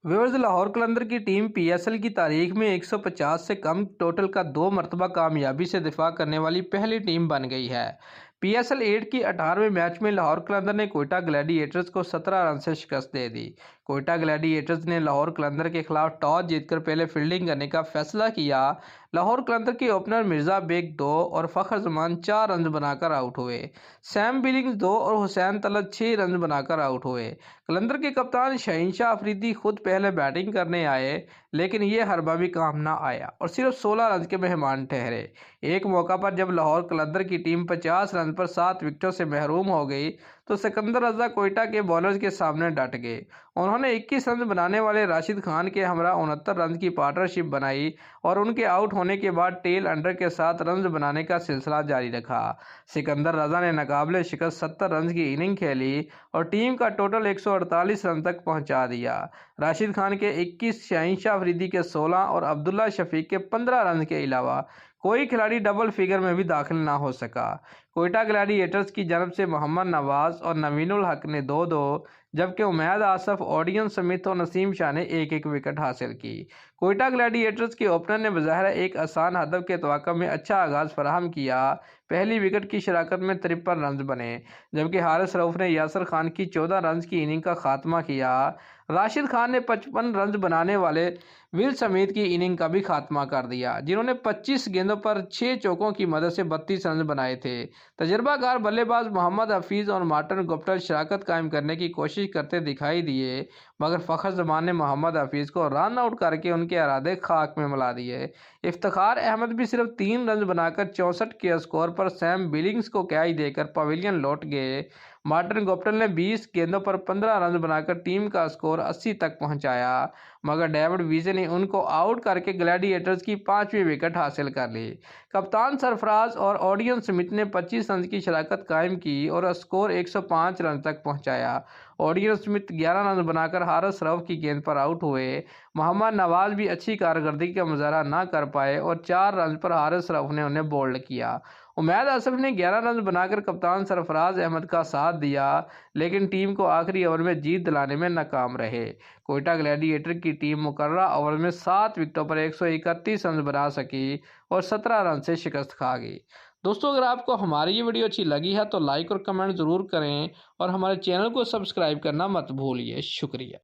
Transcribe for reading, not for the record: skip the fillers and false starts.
Viewers, Lahore कलंदर की team PSL की तारीख में 150 से कम टोटल का 2 मरतबा कामयाबी से दिफा करने वाली पहली टीम बन गई है। पीएसएल 8 की 18वें मैच में लाहौर कलंदर ने कोयटा ग्लैडिएटर्स को 17 रन से शिकस्त दे दी। कोयटा ग्लैडिएटर्स ने लाहौर कलंदर के खिलाफ टॉस जीतकर पहले फील्डिंग करने का फैसला किया। लाहौर कलंदर के ओपनर मिर्जा बेग 2 और फखर जमान 4 रन बनाकर आउट हुए। सैम बिलिंग्स 2 और हुसैन तलत 6 रन बनाकर आउट हुए। कलंदर के कप्तान शहीनशाह अफरीदी खुद पहले बैटिंग करने आए, लेकिन ये हरबा भी काम ना आया और सिर्फ 16 रन के मेहमान ठहरे। एक मौका पर जब लाहौर कलंदर की टीम 50 रन पर 7 विकेटों से महरूम हो गई तो सिकंदर रजा कोयटा के बॉलर्स के सामने डट गए। उन्होंने 21 रन बनाने वाले राशिद खान के हमरा 69 रन की पार्टनरशिप बनाई और उनके आउट होने के बाद टेल अंडर के साथ रन बनाने का सिलसिला जारी रखा। सिकंदर रजा ने नाकाबिले शिकस्त 70 रन की इनिंग खेली और टीम का टोटल 148 रन तक पहुंचा दिया। राशिद खान के 21, शहीनशाह अफरीदी के 16 और अब्दुल्ला शफीक के 15 रन के अलावा कोई खिलाड़ी डबल फिगर में भी दाखिल ना हो सका। कोयटा ग्लैडिएटर्स की जानब से मोहम्मद नवाज और नवीनुल हक ने 2-2, जबकि उमैद आसफ, ओडियन स्मिथ और नसीम शाह ने 1-1 विकेट हासिल की। कोयटा ग्लैडिएटर्स के ओपनर ने बज़ाहिर एक आसान हदफ के तवक्को में अच्छा आगाज फराहम किया। पहली विकेट की शराकत में 53 रन बने, जबकि हारिस रऊफ ने यासर खान की 14 रन की इनिंग का खात्मा किया। राशिद खान ने 55 रन बनाने वाले विल स्मिथ की इनिंग का भी खात्मा कर दिया, जिन्होंने 25 गेंदों पर 6 चौकों की मदद से 32 रन बनाए थे। तजर्बाकार बल्लेबाज मोहम्मद हफीज और मार्टिन गुप्ता शराकत कायम करने की कोशिश करते दिखाई दिए, मगर फखर जमान ने मोहम्मद हफीज को रन आउट करके उनके इरादे खाक में मिला दिए। इफ्तिखार अहमद भी सिर्फ 3 रन बनाकर 64 के स्कोर पर सैम बिलिंग्स को कैच देकर पवेलियन लौट गए। मार्टिन गुप्टिल ने 20 गेंदों पर 15 रन बनाकर टीम का स्कोर 80 तक पहुंचाया, मगर डेविड विजे ने उनको आउट करके ग्लैडिएटर्स की 5वीं विकेट हासिल कर ली। कप्तान सरफराज और ओडियन स्मिथ ने 25 रन की शराकत कायम की और स्कोर 105 रन तक पहुंचाया। ओडियन स्मिथ 11 रन बनाकर हारिस रऊफ की गेंद पर आउट हुए। मोहम्मद नवाज भी अच्छी कारकर्दगी का मुजाहरा ना कर पाए और 4 रन पर हारिस रऊफ ने उन्हें बोल्ड किया। उमैद आसफ ने 11 रन बनाकर कप्तान सरफराज अहमद का साथ दिया, लेकिन टीम को आखिरी ओवर में जीत दिलाने में नाकाम रहे। कोयटा ग्लैडिएटर की टीम मुकर्ररा ओवर में 7 विकेटों पर 131 रन बना सकी और 17 रन से शिकस्त खा गई। दोस्तों, अगर आपको हमारी ये वीडियो अच्छी लगी है तो लाइक और कमेंट ज़रूर करें और हमारे चैनल को सब्सक्राइब करना मत भूलिए। शुक्रिया।